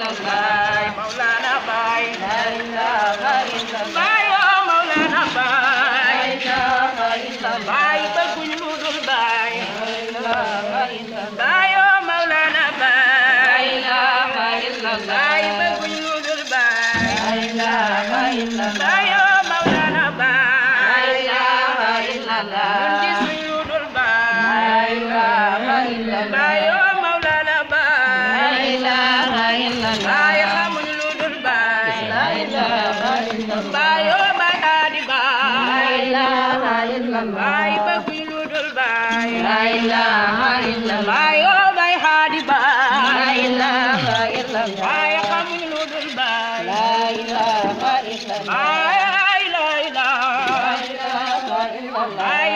illallah Maulana Baay la ilaha illallah Baay oh Maulana Baay la ilaha illallah Baay bëgguñ lu dul Baay la ilaha illallah Baay oh Maulana Baay la ilaha illallah Baay bëgguñ lu dul Baay la ilaha illallah Baay oh Maulana Baay la ilaha illallah ñun gisuñ lu dul Baay la ilaha illallah Baay oh Maulana Baay la ilaha illallah Baay xamuñ lu dul Baay la ilaha illallah Baay oh Baay Hadi Baay la ilaha illallah Baay bëgguñ lu dul Baay la ilaha illallah Baay oh Baay Hadi Baay la ilaha illallah Baay xamuñ lu dul Baay la ilaha illallah Baay la ilaha illallah Baay